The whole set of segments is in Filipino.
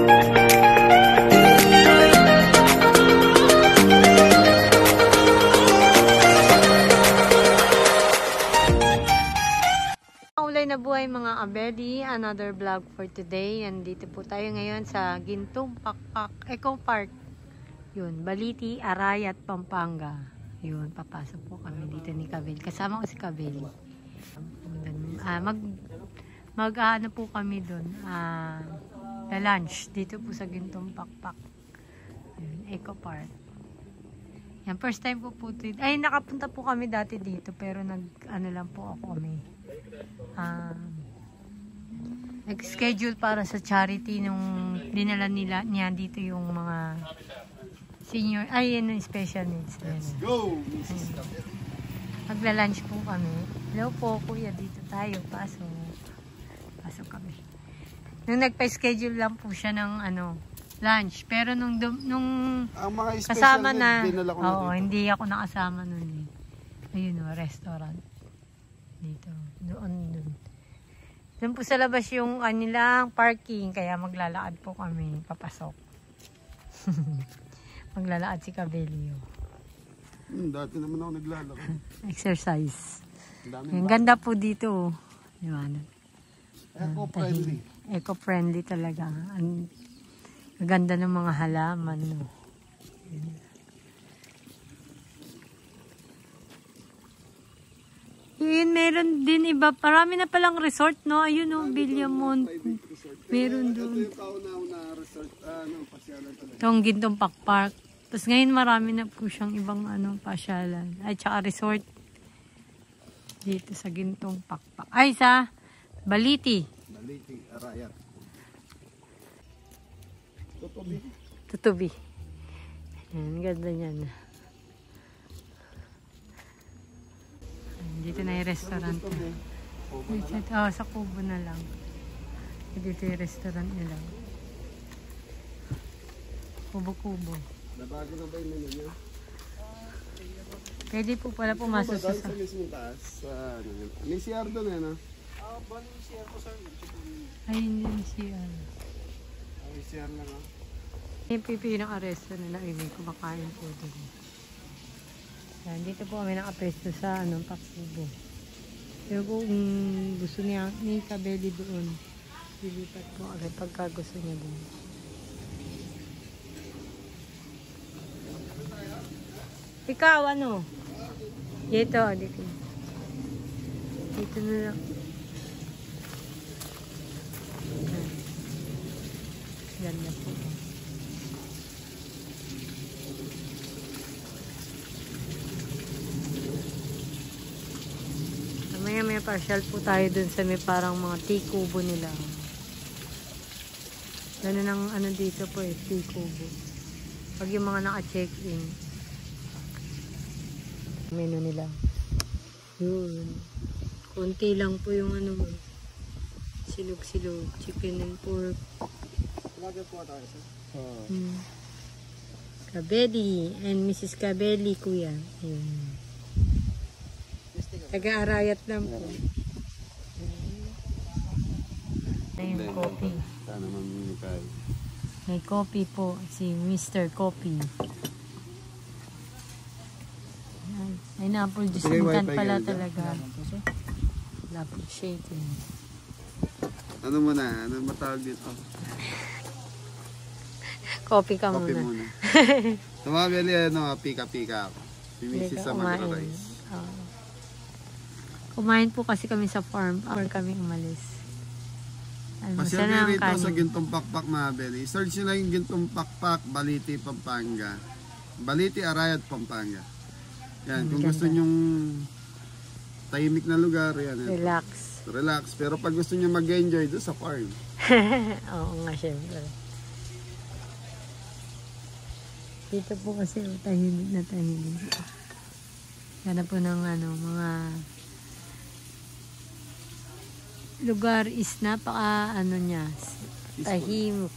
Ulay na buhay mga kabeli, another vlog for today. Nandito po tayo ngayon sa Gintong Pakpak Eco Park. Yun, Baliti, Arayat, Pampanga. Yun, papasok po kami dito ni Kabeli. Kasama ko si Kabeli. Ano po kami doon. Lunch dito po sa Gintong Pakpak. Yun, Eco Park. Yan, first time po po. Ay, nakapunta po kami dati dito pero ano lang po ako kami. Nag-schedule para sa charity nung dinala niya dito yung mga senior, yan yung special needs. Let's go! Magla-lunch po kami. Hello po, kuya, dito tayo. Pasok kami. Nung nagpa-schedule lang po siya ng lunch. Pero nung ang mga kasama na, hindi ako nakasama nun eh. Ayun restaurant. Dito. Doon po sa labas yung kanilang parking. Kaya maglalakad po kami. Papasok. Maglalakad si Kabeli. Dati naman ako naglalakad. Exercise. Ang ganda po dito. Eco-friendly. Eco-friendly ang ganda ng mga halaman. No? Yun, meron din iba. Marami na palang resort, no? Ayun, no? Bilyamon. Meron doon. Ito yung kauna-una resort. Pasyalan talaga. Itong Gintong Pakpak. Tapos ngayon marami na po siyang ibang pasyalan. Ay, tsaka resort. Dito sa Gintong Pakpak. Ay, sa Baliti. Baliti, Arayat. Tutubi. Ayan, ganda niyan. Dito na yung restaurant. Sa Kubo na lang. Dito yung restaurant nila. Kubo-kubo. Nabago na ba yung menu niya? Pwede po pala pumasok sa mismong taas. May CR doon eh, no? Ay, hindi yung CR. May CR lang, ha? Yung pipi ng aresto nila. May kumakain po doon. Yan, dito po kami nakapesto sa Pakubo. Pero kung gusto niya ni Kabeli doon, lilipat po agad pagka gusto niya doon. Ikaw, Dito na lang. Ganda po. May partial po tayo dun sa may parang mga tea kubo nila. Ganun ang dito po tea kubo. Pag yung mga naka-check-in. Menu nila. Yun. Konti lang po yung silog-silog. Chicken and pork. Lagyan po tayo, sir. Kabeli and Mrs. Kabeli, kuya. Yun. Taga-Arayat lang po. Yung coffee. Sana mamimikay. May coffee po. Si Mr. Coffee. Pineapple juice. Mintan pala talaga. Pineapple shake. Ano muna? Ano matawag dito? Coffee ka Coffee muna. Tumabili, pika-pika ako. Pimisis sa magra-rice. Kumain po kasi kami sa farm after kami umalis. Pasyal na rito sa Gintong Pakpak, Mabeli. Search nyo lang yung Gintong Pakpak, Baliti, Pampanga. Baliti, Arayat, Pampanga. Yan, kung gusto nyong tahimik na lugar, yan. Relax. Pero pag gusto nyo mag-enjoy, doon sa farm. Oo nga, syempre. Dito po kasi tahimik na tahimik. Gana po ng mga lugar is napaka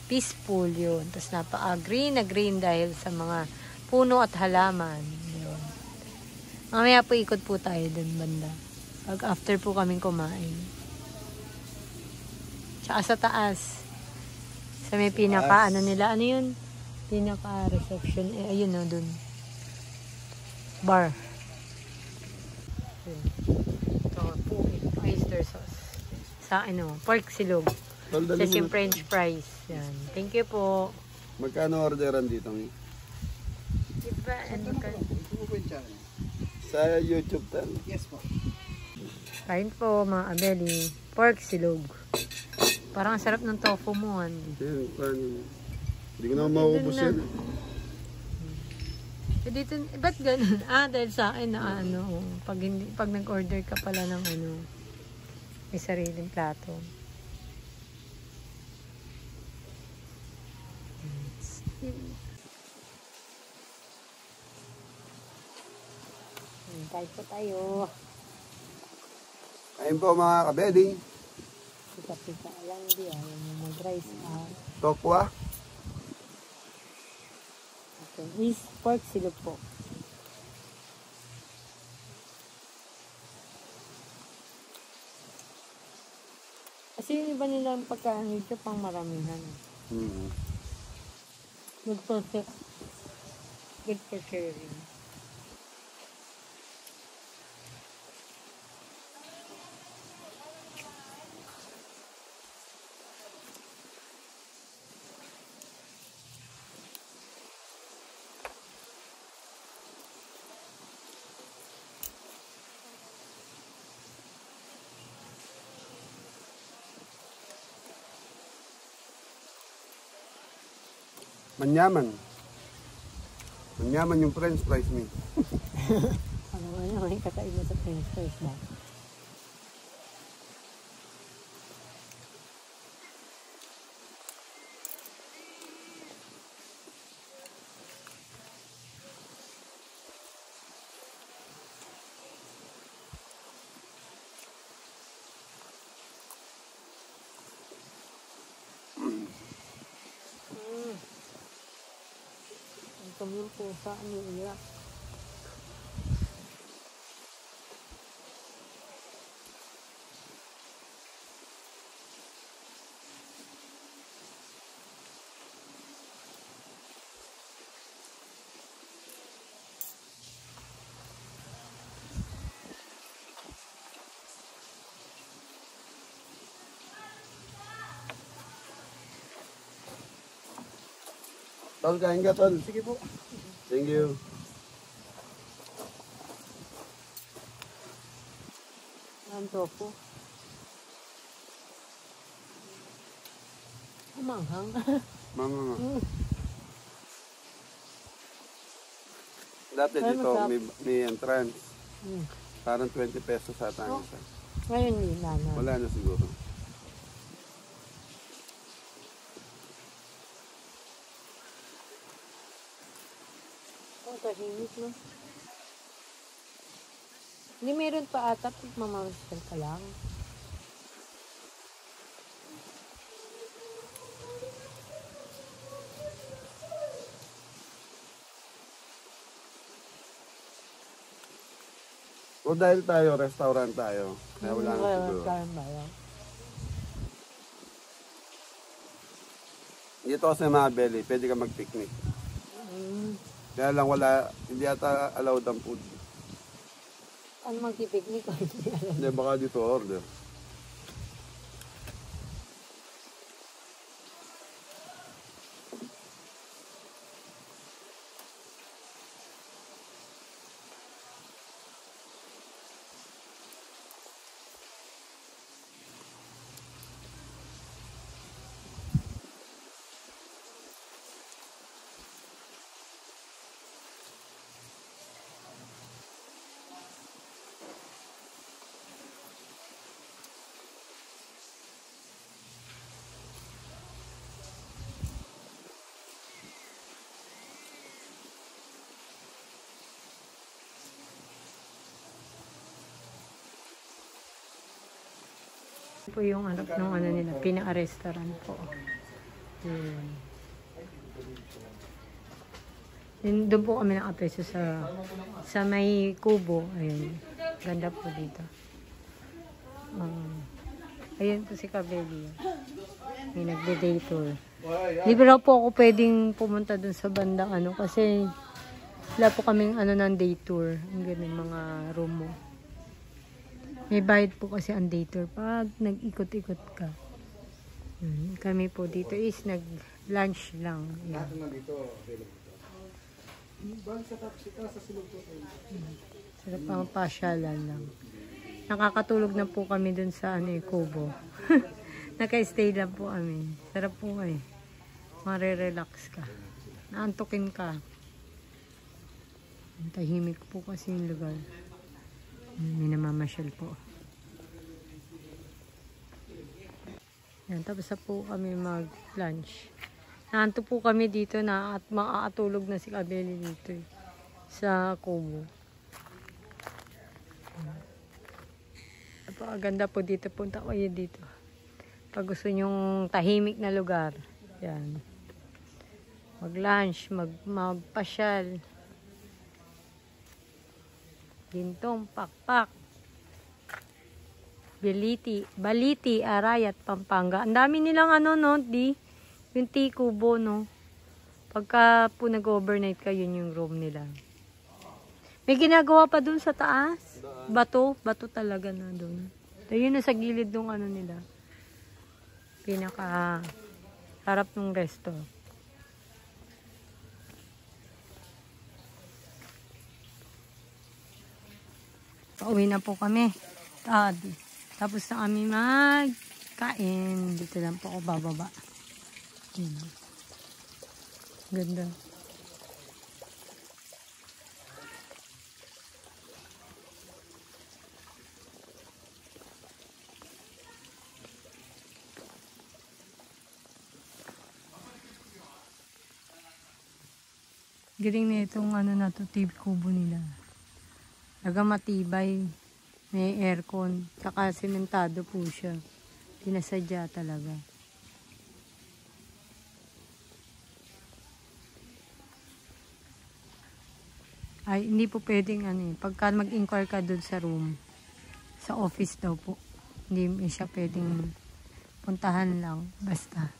peaceful yun. Tapos napaka green na green dahil sa mga puno at halaman. Yun. Mamaya po ikot po tayo dun banda. Pag after po kaming kumain. Tsaka sa taas. Sa may pinaka, ano nila, ano yun? Pinaka reception, ayun o, dun. Bar. Ito po, oyster sauce. Sa ano, pork silog. Tol, Sa dali mo na. french fries. Yan. Thank you po. Magkano orderan dito? Diba, ano ka? Sa YouTube tal. Yes po. Kain po, mga abeli. Pork silog. Parang ang sarap ng tofu mo. Yan, paano? Hindi ko na mauubos yan. Dito, ba't ganun? Dahil sa akin na ano, pag nag-order ka pala ng ano, may sariling plato. Kain po tayo. Ayun po mga kabeding. Pika-pika lang, di ayaw mo mag-rice. Tokwa. Okay. Is pork silog po. Kasi yung iba nilang pagkain dito pang maramihan. Good for good for sharing. Manyaman. Manyaman yung french fries mo. Ano, may kakaiba sa french fries ba? Kami yung pusa, ano iyak. Tol, kain ka, tol. Sige po. Thank you. Ang tofu. Manghang. Mga. Dati Ay, dito masarap. may entrance. Hmm. Parang 20 pesos sa Oh. isa. Ngayon nila na. Wala na siguro. Ang tahimik, no? Hindi meron pa ata pag mamamasal ka lang. O dahil tayo, restaurant tayo. Kaya wala na siguro. Kaya ba yan? Dito kasi mga belly, pwede ka mag-picnic. Kaya lang wala, hindi ata allowed ang food. Ano magpipiknik ko? Hindi, baka dito order. Po yung anak ng ano nila, pinaka-restaurant po. Yun. Doon po kami nakapreso sa may kubo. Ayun. Ganda po dito. Ayun po si Kabeli. May nagde-day tour. Hindi raw po ako pwedeng pumunta dun sa bandang ano kasi wala po kaming ano ng day tour. Ang ganun mga room mo. May bayad po kasi ang day tour pag nag-ikot-ikot ka. Kami po dito is nag-lunch lang. Yan. Sarap ang pasyalan lang. Nakakatulog na po kami dun sa Kubo. Naka-stay lang po kami. Sarap po Mare-relax ka. Naantukin ka. Tahimik po kasi yung lugar. May namamasyal po. Yan, tapos na po kami mag-lunch. Naanto po kami dito na at makakatulog na si Kabeli dito sa Kubo. Napakaganda po dito. Punta kayo dito. Pag gusto nyong tahimik na lugar. Yan. Mag-lunch, magpasyal. Gintong, Pakpak. Baliti, Arayat, Pampanga. Ang dami nilang yung Kubo, no? Pagka po nag-overnight ka, yun yung room nila. May ginagawa pa dun sa taas. Bato talaga na dun. Yun na sa gilid ng nila. Pinaka harap ng resto. Pauwi na po kami. Tapos na kami magkain. Dito lang po ako bababa. Ganda. Galing na itong Kubo nila. Talaga matibay. May aircon. Saka sementado po siya. Pinasadya talaga. Ay, hindi po pwedeng pagka mag-inquire ka doon sa room, sa office daw po. Hindi siya pwedeng puntahan lang. Basta.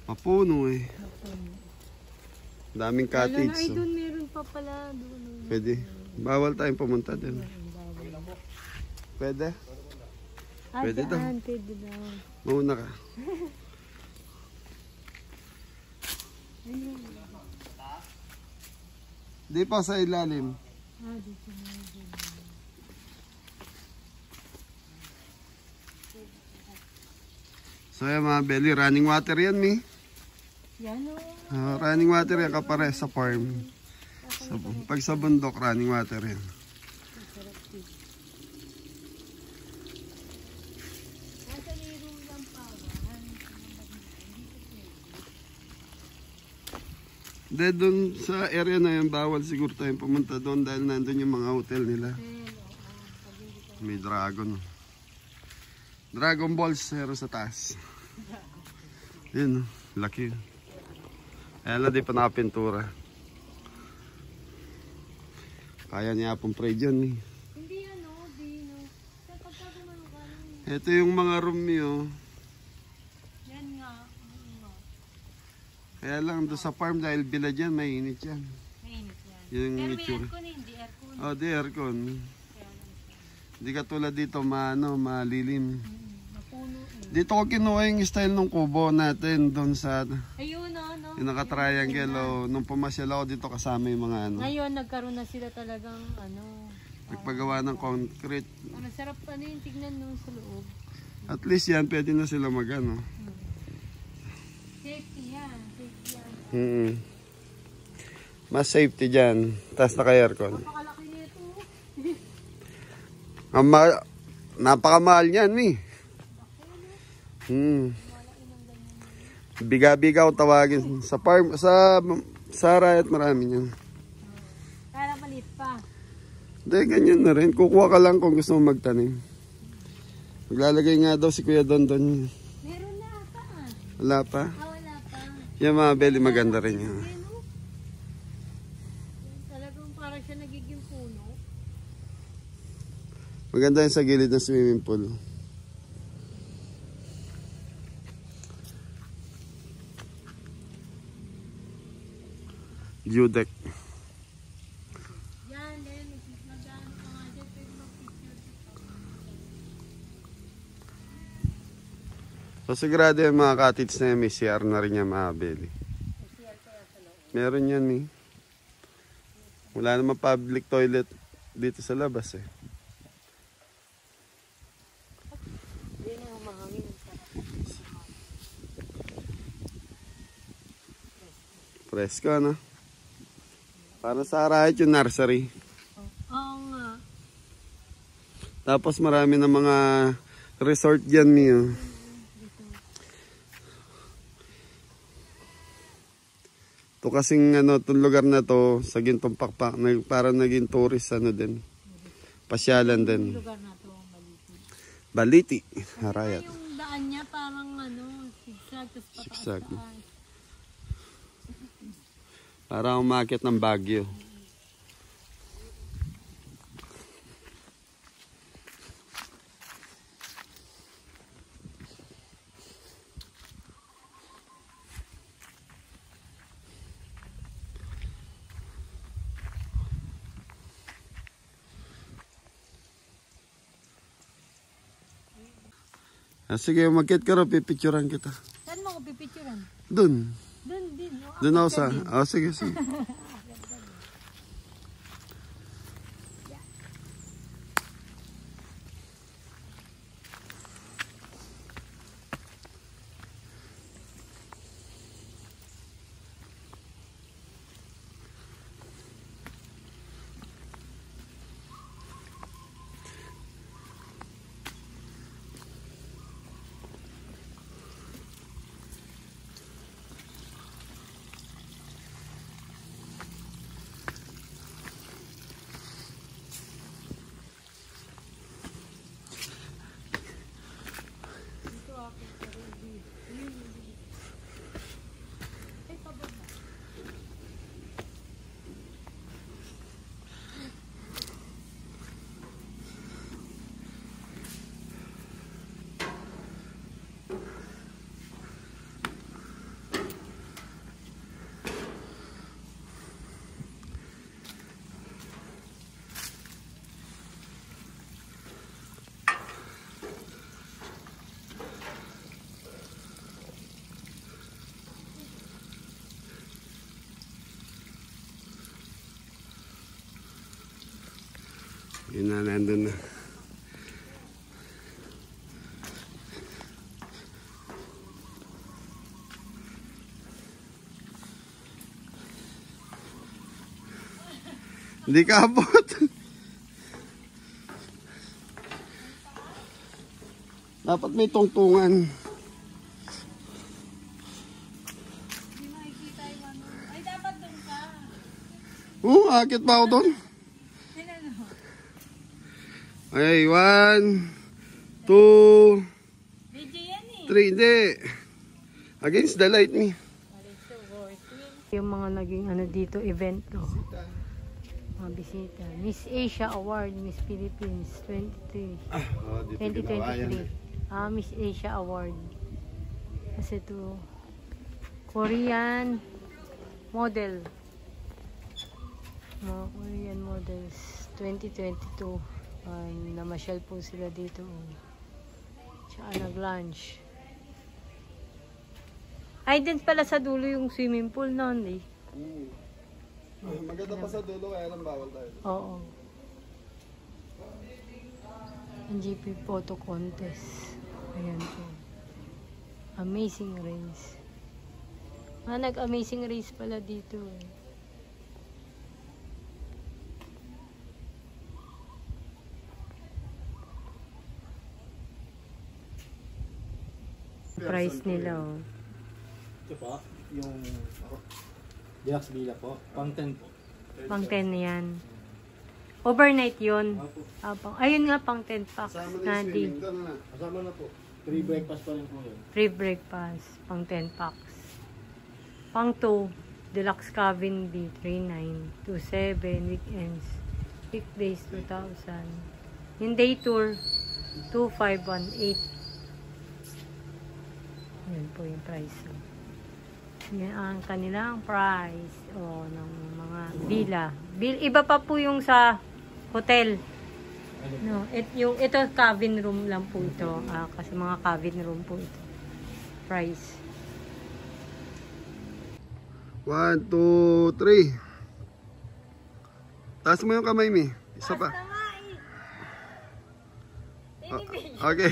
Mapuno Daming cottage. Ay, doon meron pa pala. Doon. Pwede. Bawal tayong pumunta doon. Pwede? Pwede daw. Pwede daw. Mauna ka. Di pa sa ilalim. Dito na. So yan mga belly, running water yan Yan running water yan kapare sa farm. Pag sa bundok, running water yan. Dahil doon sa area na yun, bawal siguro tayong pumunta doon dahil nandun yung mga hotel nila. May dragon. Dragon balls pero sa taas. Yun, laki. Ayan na, di pa nakapintura. Kaya niya pong trade yun Hindi Ito yung mga room niyo. Yan nga. Kaya lang doon sa farm dahil village yan, mainit yan. Mainit yan. Yung Pero may itsura. aircon hindi aircon. Oh, di aircon. Hindi katulad dito, malilim. Mapuno Dito ko kinuha yung style ng kubo natin doon sa Ayun yung naka-triangle. Nung pumasyal ako dito kasama yung mga Ngayon nagkaroon na sila talagang nagpagawa ng concrete. Masarap yung tignan sa loob. At least yan, pwede na sila Safety yan. Mas safety dyan. Tapos naka-aircon. Napakalaki nito. Napakamahal niyan, Biga-biga kung tawagin. Sa farm, sa Arayat marami niyan. Kala maliit pa. Hindi, ganyan na rin. Kukuha ka lang kung gusto mo magtanim. Maglalagay nga daw si Kuya Don Don. Meron na ata. Wala pa? Wala pa. Yan mga Beli, maganda rin yan. Talagang parang siya nagiging puno. Maganda yan sa gilid ng swimming pool. View deck. Yan, then magdaan pa nga dyan. Pwede mag-picture. So sigurado yung mga cottage na yan, may CR na rin yan mga Beli. Meron yan eh. Wala naman public toilet dito sa labas eh. Yan ang mahangin. Presko no? Para sa Arayat yung nursery. Oo nga. Tapos marami na mga resort dyan niyo. Ito kasing ano, itong lugar na to sa Gintong Pakpak, parang naging tourist ano din. Pasyalan din. Lugar na to, Baliti. Baliti, Arayat. Yung daan niya parang ano, zigzag, tapos Zigzag. pataas-taas. Parang umakyat ng Baguio. Sige, umakyat ka rin, pipicturan kita. Saan mo ko pipicturan? Dun. Doon din. Dun ako sa... Oh, sige, sige. Yun na, nandun na. Hindi ka abot. Dapat may tungtungan. Hindi makikita yung ano. Ay, dapat doon ka. Akit pa ako doon. Ano? Ay, 1, 2, Video yan eh. 3, hindi. Against the light me. Yung mga naging ano dito, event to. Mga bisita. Miss Asia Award, Miss Philippines 2023. Miss Asia Award. Kasi to Korean model. Mga Korean models 2022. Namasyal po sila dito. Tsaka nag-lunch. Ay, din pala sa dulo yung swimming pool noon eh. Maganda pa sa dulo, kaya lang bawal tayo. Oo. Ang GP photo contest. Ayan po. Amazing race. Nag-amazing race pala dito eh. Price nila oh. Ito po, yung Deluxe Villa po, pang 10 po. Pang 10 yan. O Overnight yun. Opo. Ayun nga, pang 10 packs Kasama na na yung di. swimming. Ito na. Kasama na po. Free breakfast pa rin po yun. Free breakfast, pang 10 packs. Pang 2, deluxe cabin B, 3,900. 2,700, weekends. Weekdays, 2,000. Yung day tour, 2,518. Yan po yung price. Yan ang kanilang price ng mga villa. Iba pa po yung sa hotel. No, ito cabin room lang po ito. Kasi mga cabin room po ito. Price. 1, 2, 3. Taas mo yung kamay, Mi. Isa pa. Okay.